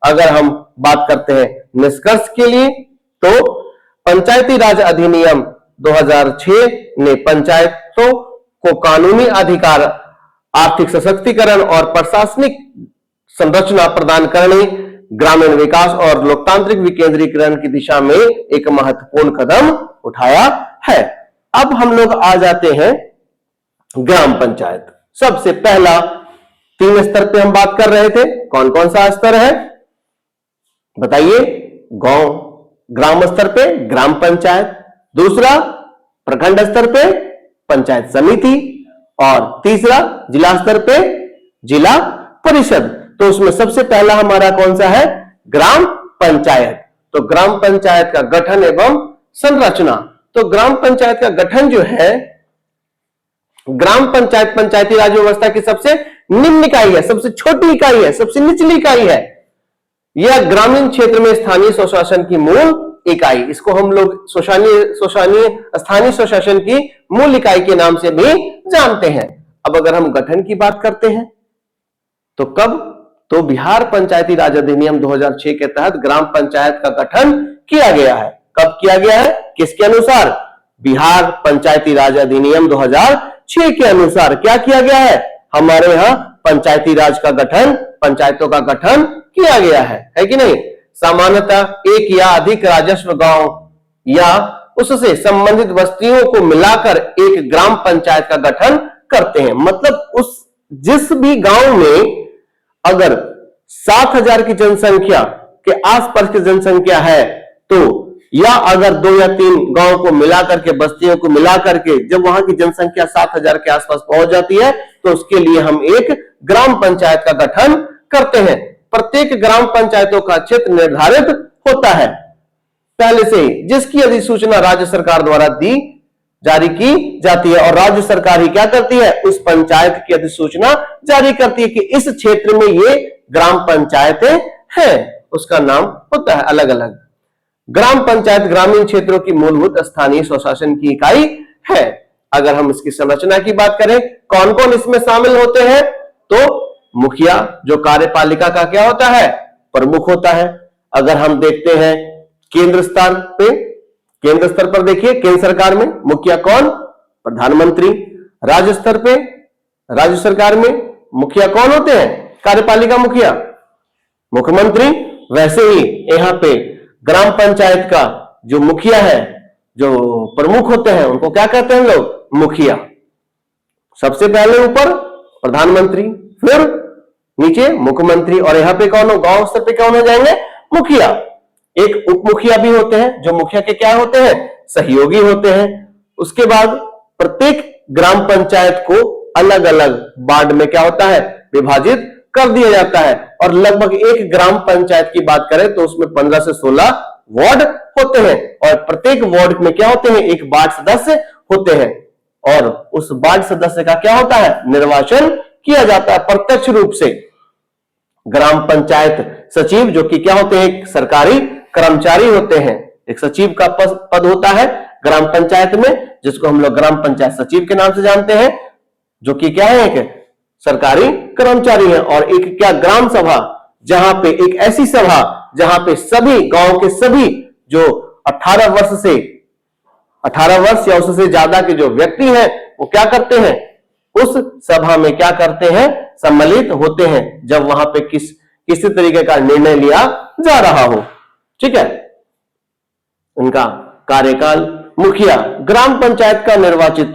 अगर हम बात करते हैं निष्कर्ष के लिए, तो पंचायती राज अधिनियम 2006 ने पंचायतों को कानूनी अधिकार आर्थिक सशक्तिकरण और प्रशासनिक संरचना प्रदान करने, ग्रामीण विकास और लोकतांत्रिक विकेंद्रीकरण की दिशा में एक महत्वपूर्ण कदम उठाया है। अब हम लोग आ जाते हैं ग्राम पंचायत। सबसे पहला 3 स्तर पे हम बात कर रहे थे। कौन कौन सा स्तर है बताइए? गांव ग्राम स्तर पे ग्राम पंचायत, दूसरा प्रखंड स्तर पे पंचायत समिति, और तीसरा जिला स्तर पे जिला परिषद। तो उसमें सबसे पहला हमारा कौन सा है? ग्राम पंचायत। तो ग्राम पंचायत का गठन एवं संरचना। तो ग्राम पंचायत का गठन जो है, ग्राम पंचायत पंचायती राज व्यवस्था की सबसे निम्न इकाई है, सबसे छोटी इकाई है, सबसे निचली इकाई है। यह ग्रामीण क्षेत्र में स्थानीय स्वशासन की मूल इकाई, इसको हम लोग स्थानीय स्वशासन की मूल इकाई के नाम से भी जानते हैं। अब अगर हम गठन की बात करते हैं तो कब? तो बिहार पंचायती राज अधिनियम 2006 के तहत ग्राम पंचायत का गठन किया गया है। कब किया गया है? किसके अनुसार? बिहार पंचायती राज अधिनियम 2006 के अनुसार क्या किया गया है? हमारे यहां पंचायती राज का गठन, पंचायतों का गठन किया गया है कि नहीं? सामान्यतः एक या अधिक राजस्व गांव या उससे संबंधित बस्तियों को मिलाकर एक ग्राम पंचायत का गठन करते हैं। मतलब उस जिस भी गांव में अगर 7,000 की जनसंख्या के आसपास की जनसंख्या है, तो या अगर 2 या 3 गांव को मिलाकर के, बस्तियों को मिलाकर के जब वहां की जनसंख्या 7,000 के आसपास पहुंच जाती है, तो उसके लिए हम एक ग्राम पंचायत का गठन करते हैं। प्रत्येक ग्राम पंचायतों का क्षेत्र निर्धारित होता है पहले से ही, जिसकी अधिसूचना राज्य सरकार द्वारा जारी की जाती है, और राज्य सरकार ही क्या करती है? उस पंचायत की अधिसूचना जारी करती है कि इस क्षेत्र में ये ग्राम पंचायतें हैं। उसका नाम होता है अलग अलग। ग्राम पंचायत ग्रामीण क्षेत्रों की मूलभूत स्थानीय स्वशासन की इकाई है। अगर हम इसकी संरचना की बात करें, कौन कौन इसमें शामिल होते हैं? तो मुखिया, जो कार्यपालिका का क्या होता है? प्रमुख होता है। अगर हम देखते हैं केंद्र स्तर पर देखिए, केंद्र सरकार में मुखिया कौन? प्रधानमंत्री। राज्य स्तर पे, राज्य सरकार में मुखिया कौन होते हैं? कार्यपालिका मुखिया, मुख्यमंत्री। वैसे ही यहाँ पे ग्राम पंचायत का जो मुखिया है, जो प्रमुख होते हैं, उनको क्या कहते हैं लोग? मुखिया। सबसे पहले ऊपर प्रधानमंत्री, फिर नीचे मुख्यमंत्री, और यहाँ पे कौन हो? गांव स्तर पे कौन हो जाएंगे? मुखिया। एक उप मुखिया भी होते हैं, जो मुखिया के क्या होते हैं? सहयोगी होते हैं। उसके बाद प्रत्येक ग्राम पंचायत को अलग अलग वार्ड में क्या होता है? विभाजित कर दिया जाता है। और लगभग एक ग्राम पंचायत की बात करें तो उसमें 15 से 16 वार्ड होते हैं, और प्रत्येक वार्ड में क्या होते हैं? एक वार्ड सदस्य होते हैं, और उस वार्ड सदस्य का क्या होता है? निर्वाचन किया जाता है प्रत्यक्ष रूप से। ग्राम पंचायत सचिव, जो कि क्या होते हैं? एक सरकारी कर्मचारी होते हैं। एक सचिव का पद होता है ग्राम पंचायत में, जिसको हम लोग ग्राम पंचायत सचिव के नाम से जानते हैं, जो कि क्या है? एक सरकारी कर्मचारी है। और एक क्या? ग्राम सभा, जहां पे एक ऐसी सभा जहां पे सभी गांव के सभी जो 18 वर्ष या उससे ज्यादा के जो व्यक्ति हैं, वो क्या करते हैं? उस सभा में क्या करते हैं? सम्मिलित होते हैं, जब वहां पे किसी तरीके का निर्णय लिया जा रहा हो। ठीक है। इनका कार्यकाल, मुखिया ग्राम पंचायत का निर्वाचित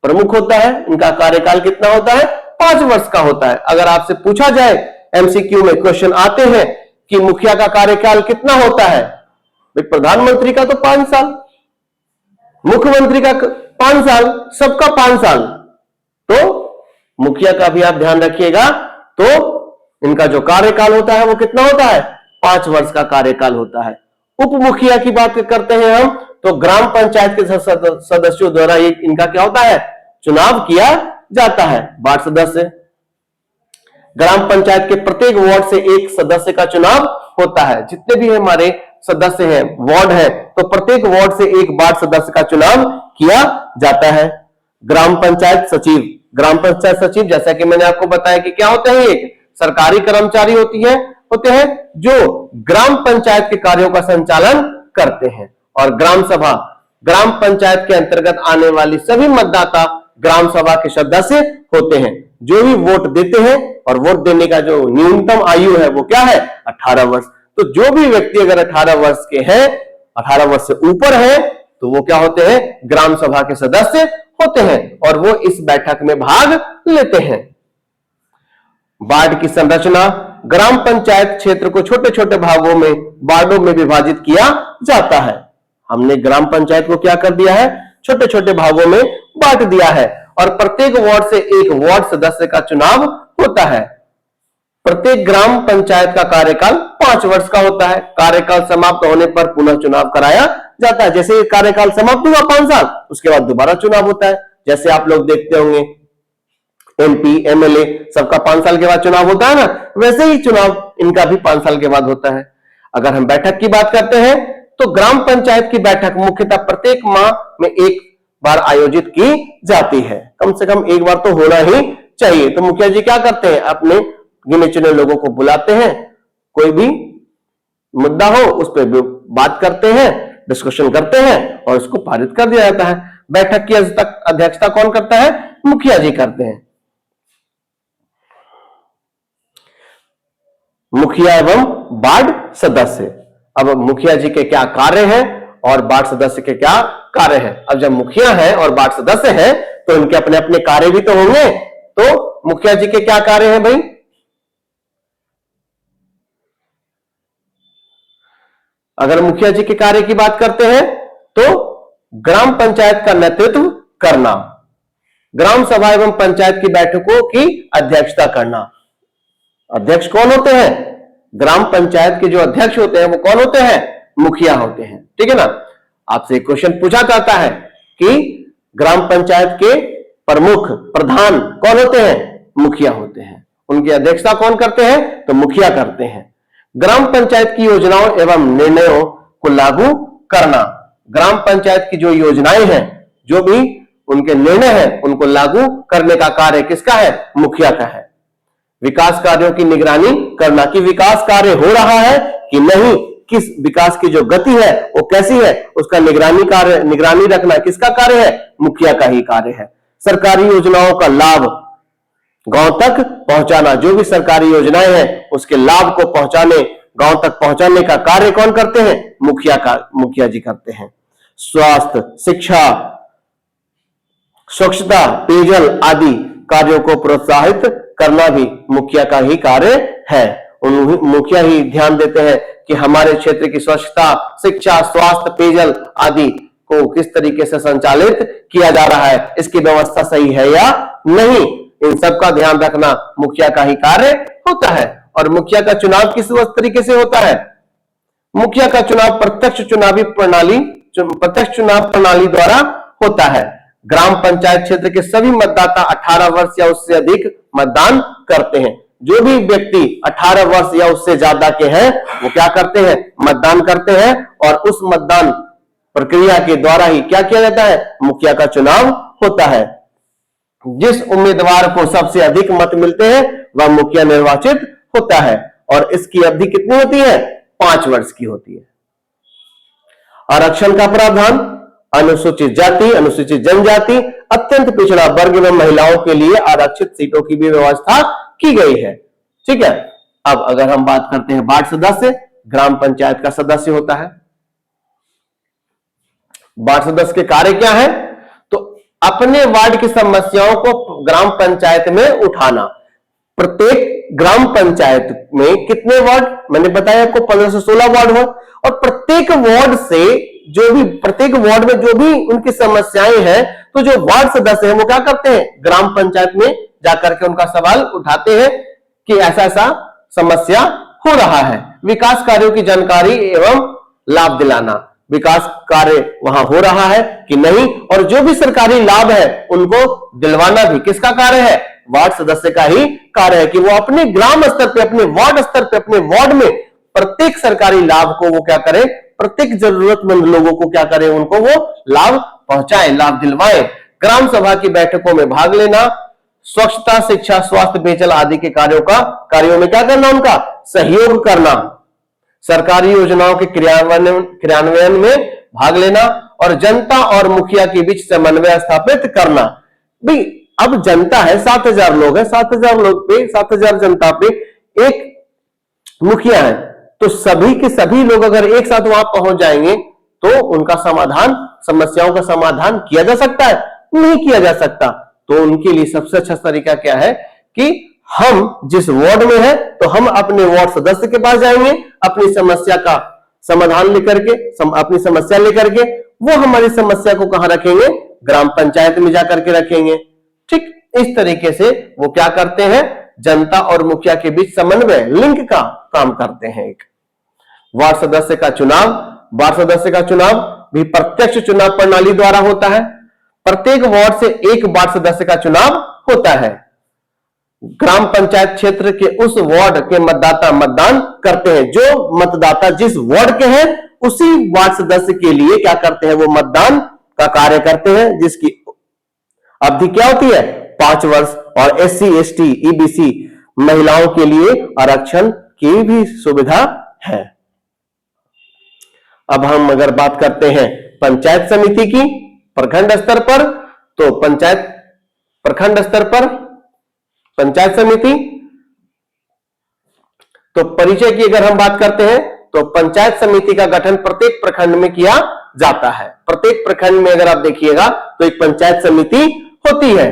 प्रमुख होता है। इनका कार्यकाल कितना होता है? 5 वर्ष का होता है। अगर आपसे पूछा जाए, एमसीक्यू में क्वेश्चन आते हैं कि मुखिया का कार्यकाल कितना होता है, प्रधानमंत्री का तो 5 साल, मुख्यमंत्री का 5 साल, सबका 5 साल, तो मुखिया का भी आप ध्यान रखिएगा। तो इनका जो कार्यकाल होता है वो कितना होता है? 5 वर्ष का कार्यकाल होता है। उप मुखिया की बात करते हैं हम, तो ग्राम पंचायत के सदस्यों द्वारा इनका क्या होता है? चुनाव किया जाता है। वार्ड सदस्य, ग्राम पंचायत के प्रत्येक वार्ड से एक सदस्य का चुनाव होता है। जितने भी हमारे सदस्य हैं, वार्ड है, तो प्रत्येक वार्ड से एक वार्ड सदस्य का चुनाव किया जाता है। ग्राम पंचायत सचिव, ग्राम पंचायत सचिव जैसा कि मैंने आपको बताया कि क्या होता है? एक सरकारी कर्मचारी होते हैं जो ग्राम पंचायत के कार्यों का संचालन करते हैं। और ग्राम सभा, ग्राम पंचायत के अंतर्गत आने वाली सभी मतदाता ग्राम सभा के सदस्य होते हैं। जो भी वोट देते हैं, और वोट देने का जो न्यूनतम आयु है वो क्या है, 18 वर्ष। तो जो भी व्यक्ति अगर 18 वर्ष के हैं, 18 वर्ष से ऊपर है, तो वो क्या होते हैं, ग्राम सभा के सदस्य होते हैं, और वो इस बैठक में भाग लेते हैं। वार्ड की संरचना, ग्राम पंचायत क्षेत्र को छोटे छोटे भागों में, वार्डों में विभाजित किया जाता है। हमने ग्राम पंचायत को क्या कर दिया है, छोटे छोटे भागों में बांट दिया है, और प्रत्येक वार्ड से एक वार्ड सदस्य का चुनाव होता है। प्रत्येक ग्राम पंचायत का कार्यकाल 5 वर्ष का होता है। कार्यकाल समाप्त होने पर पुनः चुनाव कराया जाता है। जैसे कार्यकाल समाप्त हुआ 5 साल, उसके बाद दोबारा चुनाव होता है। जैसे आप लोग देखते होंगे एमपी, एमएलए सबका 5 साल के बाद चुनाव होता है ना, वैसे ही चुनाव इनका भी 5 साल के बाद होता है। अगर हम बैठक की बात करते हैं, तो ग्राम पंचायत की बैठक मुख्यतः प्रत्येक माह में एक बार आयोजित की जाती है। कम से कम एक बार तो होना ही चाहिए। तो मुखिया जी क्या करते हैं, अपने गिने चुने लोगों को बुलाते हैं, कोई भी मुद्दा हो उस पर बात करते हैं, डिस्कशन करते हैं, और उसको पारित कर दिया जाता है। बैठक की अध्यक्षता कौन करता है, मुखिया जी करते हैं। मुखिया एवं वार्ड सदस्य। अब मुखिया जी के क्या कार्य हैं और वार्ड सदस्य के क्या कार्य हैं। अब जब मुखिया है और वार्ड सदस्य है, तो इनके अपने अपने कार्य भी तो होंगे। तो मुखिया जी के क्या कार्य हैं भाई, अगर मुखिया जी के कार्य की बात करते हैं, तो ग्राम पंचायत का नेतृत्व करना, ग्राम सभा एवं पंचायत की बैठकों की अध्यक्षता करना। अध्यक्ष कौन होते हैं, ग्राम पंचायत के जो अध्यक्ष होते हैं वो कौन होते हैं, मुखिया होते हैं। ठीक है ना। आपसे एक क्वेश्चन पूछा जाता है कि ग्राम पंचायत के प्रमुख प्रधान कौन होते हैं, मुखिया होते हैं। उनकी अध्यक्षता कौन करते हैं, तो मुखिया करते हैं। ग्राम पंचायत की योजनाओं एवं निर्णयों को लागू करना, ग्राम पंचायत की जो योजनाएं हैं, जो भी उनके निर्णय हैं, उनको लागू करने का कार्य किसका है, मुखिया का है। विकास कार्यों की निगरानी करना कि विकास कार्य हो रहा है कि नहीं, किस विकास की जो गति है वो कैसी है, उसका निगरानी रखना किसका कार्य है, मुखिया का ही कार्य है। सरकारी योजनाओं का लाभ गांव तक पहुंचाना, जो भी सरकारी योजनाएं हैं उसके लाभ को गांव तक पहुंचाने का कार्य कौन करते हैं, मुखिया जी करते हैं। स्वास्थ्य, शिक्षा, स्वच्छता, पेयजल आदि कार्यों को प्रोत्साहित करना भी मुखिया का ही कार्य है। मुखिया ही ध्यान देते हैं कि हमारे क्षेत्र की स्वच्छता, शिक्षा, स्वास्थ्य, पेयजल आदि को किस तरीके से संचालित किया जा रहा है, इसकी व्यवस्था सही है या नहीं, इन सब का ध्यान रखना मुखिया का ही कार्य होता है। और मुखिया का चुनाव किस तरीके से होता है, मुखिया का चुनाव प्रत्यक्ष चुनाव प्रणाली द्वारा होता है। ग्राम पंचायत क्षेत्र के सभी मतदाता 18 वर्ष या उससे अधिक मतदान करते हैं। जो भी व्यक्ति 18 वर्ष या उससे ज्यादा के हैं वो क्या करते हैं, मतदान करते हैं, और उस मतदान प्रक्रिया के द्वारा ही क्या किया जाता है, मुखिया का चुनाव होता है। जिस उम्मीदवार को सबसे अधिक मत मिलते हैं वह मुखिया निर्वाचित होता है, और इसकी अवधि कितनी होती है, 5 वर्ष की होती है। आरक्षण का प्रावधान, अनुसूचित जाति, अनुसूचित जनजाति, अत्यंत पिछड़ा वर्ग एवं महिलाओं के लिए आरक्षित सीटों की भी व्यवस्था की गई है। ठीक है। अब अगर हम बात करते हैं वार्ड सदस्य, ग्राम पंचायत का सदस्य होता है। वार्ड सदस्य के कार्य क्या है, तो अपने वार्ड की समस्याओं को ग्राम पंचायत में उठाना। प्रत्येक ग्राम पंचायत में कितने वार्ड, मैंने बताया आपको 15 से 16 वार्ड हो, और प्रत्येक वार्ड में जो भी उनकी समस्याएं हैं, तो जो वार्ड सदस्य हैं वो क्या करते हैं, ग्राम पंचायत में जाकर के उनका सवाल उठाते हैं कि ऐसा ऐसा समस्या हो रहा है। विकास कार्यों की जानकारी एवं लाभ दिलाना, विकास कार्य वहां हो रहा है कि नहीं, और जो भी सरकारी लाभ है उनको दिलवाना भी किसका कार्य है, वार्ड सदस्य का ही कार्य है। कि वो अपने ग्राम स्तर पे, अपने वार्ड स्तर पे, अपने वार्ड में प्रत्येक सरकारी लाभ को वो क्या करे, प्रत्येक जरूरतमंद लोगों को क्या करे, उनको वो लाभ पहुंचाए, लाभ दिलवाए। ग्राम सभा की बैठकों में भाग लेना, स्वच्छता, शिक्षा, स्वास्थ्य, पेयजल आदि के कार्यों में क्या करना, उनका सहयोग करना, सरकारी योजनाओं के क्रियान्वयन में भाग लेना, और जनता और मुखिया के बीच समन्वय स्थापित करना। भाई अब जनता है 7,000 लोग है, 7,000 लोग पे, 7,000 जनता पे एक मुखिया है, तो सभी के सभी लोग अगर एक साथ वहां पहुंच जाएंगे तो उनका समाधान, समस्याओं का समाधान किया जा सकता है? नहीं किया जा सकता। तो उनके लिए सबसे अच्छा तरीका क्या है कि हम जिस वार्ड में है तो हम अपने वार्ड सदस्य के पास जाएंगे, अपनी समस्या का समाधान लेकर के, अपनी समस्या लेकर के, वो हमारी समस्या को कहां रखेंगे? ग्राम पंचायत में जाकर के रखेंगे। ठीक इस तरीके से वो क्या करते हैं? जनता और मुखिया के बीच समन्वय, लिंक का काम करते हैं। एक वार्ड सदस्य का चुनाव, वार्ड सदस्य का चुनाव भी प्रत्यक्ष चुनाव प्रणाली द्वारा होता है। प्रत्येक वार्ड से एक वार्ड सदस्य का चुनाव होता है। ग्राम पंचायत क्षेत्र के उस वार्ड के मतदाता मतदान करते हैं। जो मतदाता जिस वार्ड के हैं उसी वार्ड सदस्य के लिए क्या करते हैं? वो मतदान का कार्य करते हैं, जिसकी अवधि क्या होती है? 5 वर्ष। और SC, ST, EBC महिलाओं के लिए आरक्षण की भी सुविधा है। अब हम अगर बात करते हैं पंचायत समिति की प्रखंड स्तर पर, तो प्रखंड स्तर पर पंचायत समिति, तो परिचय की अगर हम बात करते हैं तो पंचायत समिति का गठन प्रत्येक प्रखंड में किया जाता है। प्रत्येक प्रखंड में अगर आप देखिएगा तो एक पंचायत समिति होती है।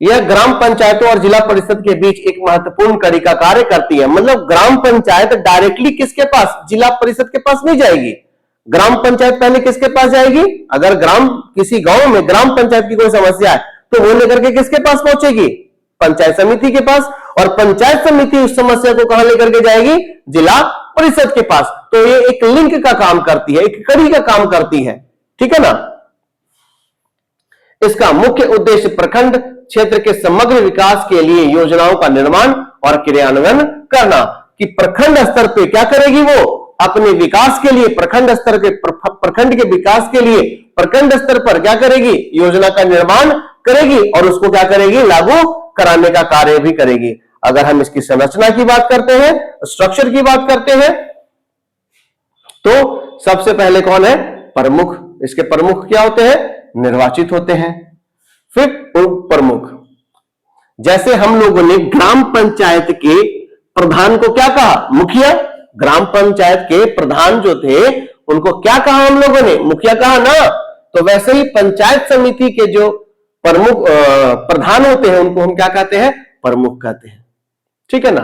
यह ग्राम पंचायतों और जिला परिषद के बीच एक महत्वपूर्ण कड़ी का कार्य करती है। मतलब ग्राम पंचायत डायरेक्टली किसके पास? जिला परिषद के पास नहीं जाएगी। ग्राम पंचायत पहले किसके पास जाएगी? अगर किसी गांव में ग्राम पंचायत की कोई समस्या है तो वो लेकर के किसके पास पहुंचेगी? पंचायत समिति के पास। और पंचायत समिति उस समस्या को कहां लेकर के जाएगी? जिला परिषद के पास। तो ये एक लिंक का काम करती है, एक कड़ी का काम करती है। ठीक है ना? इसका मुख्य उद्देश्य प्रखंड क्षेत्र के समग्र विकास के लिए योजनाओं का निर्माण और क्रियान्वयन करना। कि प्रखंड स्तर पे क्या करेगी? वो अपने विकास के लिए, प्रखंड स्तर के, प्रखंड के विकास के लिए प्रखंड स्तर पर क्या करेगी? योजना का निर्माण करेगी और उसको क्या करेगी? लागू कराने का कार्य भी करेगी। अगर हम इसकी संरचना की बात करते हैं, स्ट्रक्चर की बात करते हैं, तो सबसे पहले कौन है? प्रमुख। इसके प्रमुख क्या होते हैं? निर्वाचित होते हैं। फिर उप प्रमुख। जैसे हम लोगों ने ग्राम पंचायत के प्रधान को क्या कहा? मुखिया। ग्राम पंचायत के प्रधान जो थे उनको क्या कहा हम लोगों ने? मुखिया कहा ना। तो वैसे ही पंचायत समिति के जो प्रमुख प्रधान होते हैं उनको हम क्या कहते हैं? प्रमुख कहते हैं। ठीक है ना?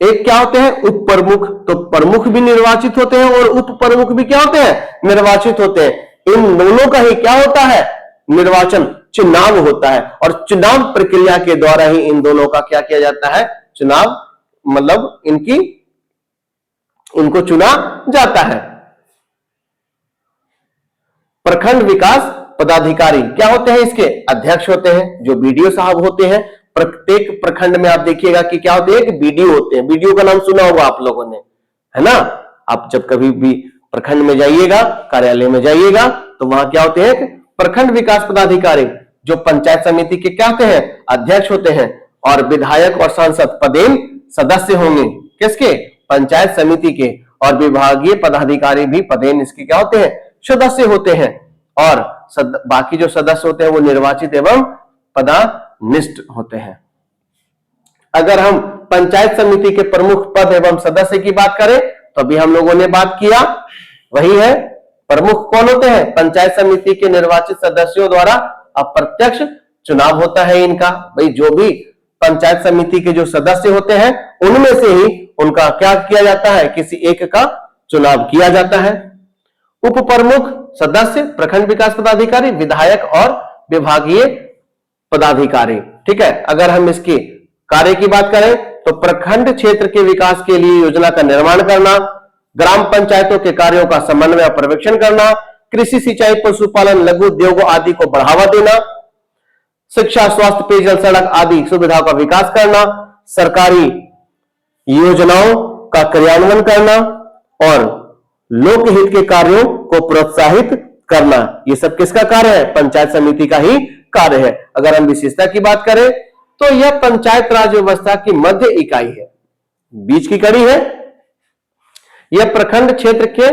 एक क्या होते हैं? उप प्रमुख। तो प्रमुख भी निर्वाचित होते हैं और उप प्रमुख भी क्या होते हैं? निर्वाचित होते हैं। इन दोनों का ही क्या होता है? निर्वाचन, चुनाव होता है। और चुनाव प्रक्रिया के द्वारा ही इन दोनों का क्या किया जाता है? चुनाव, मतलब इनको चुना जाता है। प्रखंड विकास पदाधिकारी क्या होते हैं? इसके अध्यक्ष होते हैं, जो बीडीओ साहब होते हैं। प्रत्येक प्रखंड में आप देखिएगा कि क्या होते हैं? बीडीओ होते हैं। बीडीओ का नाम सुना होगा आप लोगों ने, है ना? आप जब कभी भी प्रखंड में जाइएगा, कार्यालय में जाइएगा, तो वहां क्या होते हैं? प्रखंड विकास पदाधिकारी, जो पंचायत समिति के क्या होते हैं? अध्यक्ष होते हैं। और विधायक और सांसद पदेन सदस्य होंगे। किसके? पंचायत समिति के। और विभागीय पदाधिकारी भी पदेन इसके क्या होते हैं? सदस्य होते हैं। और बाकी जो सदस्य होते हैं वो निर्वाचित एवं पदनिष्ठ होते हैं। अगर हम पंचायत समिति के प्रमुख पद एवं सदस्य की बात करें तो अभी हम लोगों ने बात किया, वही है प्रमुख कौन होते हैं? पंचायत समिति के निर्वाचित सदस्यों द्वारा अप्रत्यक्ष चुनाव होता है इनका। भाई जो भी पंचायत समिति के जो सदस्य होते हैं उनमें से ही उनका क्या किया जाता है? किसी एक का चुनाव किया जाता है। उप प्रमुख, सदस्य, प्रखंड विकास पदाधिकारी, विधायक और विभागीय पदाधिकारी। ठीक है? अगर हम इसके कार्य की बात करें तो प्रखंड क्षेत्र के विकास के लिए योजना का निर्माण करना, ग्राम पंचायतों के कार्यों का समन्वय और पर्यवेक्षण करना, कृषि, सिंचाई, पशुपालन, लघु उद्योग आदि को बढ़ावा देना, शिक्षा, स्वास्थ्य, पेयजल, सड़क आदि सुविधाओं का विकास करना, सरकारी योजनाओं का क्रियान्वयन करना और लोकहित के कार्यों को प्रोत्साहित करना। ये सब किसका कार्य है? पंचायत समिति का ही कार्य है। अगर हम विशेषता की बात करें तो यह पंचायत राज व्यवस्था की मध्य इकाई है, बीच की कड़ी है। यह प्रखंड क्षेत्र के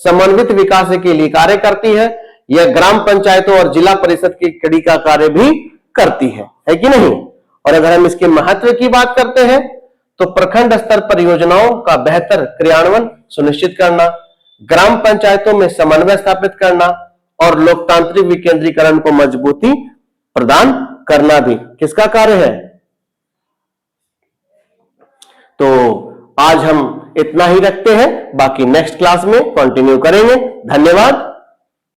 समन्वित विकास के लिए कार्य करती है। यह ग्राम पंचायतों और जिला परिषद की कड़ी का कार्य भी करती है कि नहीं। और अगर हम इसके महत्व की बात करते हैं तो प्रखंड स्तर परियोजनाओं का बेहतर क्रियान्वयन सुनिश्चित करना, ग्राम पंचायतों में समन्वय स्थापित करना और लोकतांत्रिक विकेंद्रीकरण को मजबूती प्रदान करना भी किसका कार्य है। तो आज हम इतना ही रखते हैं, बाकी नेक्स्ट क्लास में कंटिन्यू करेंगे। धन्यवाद।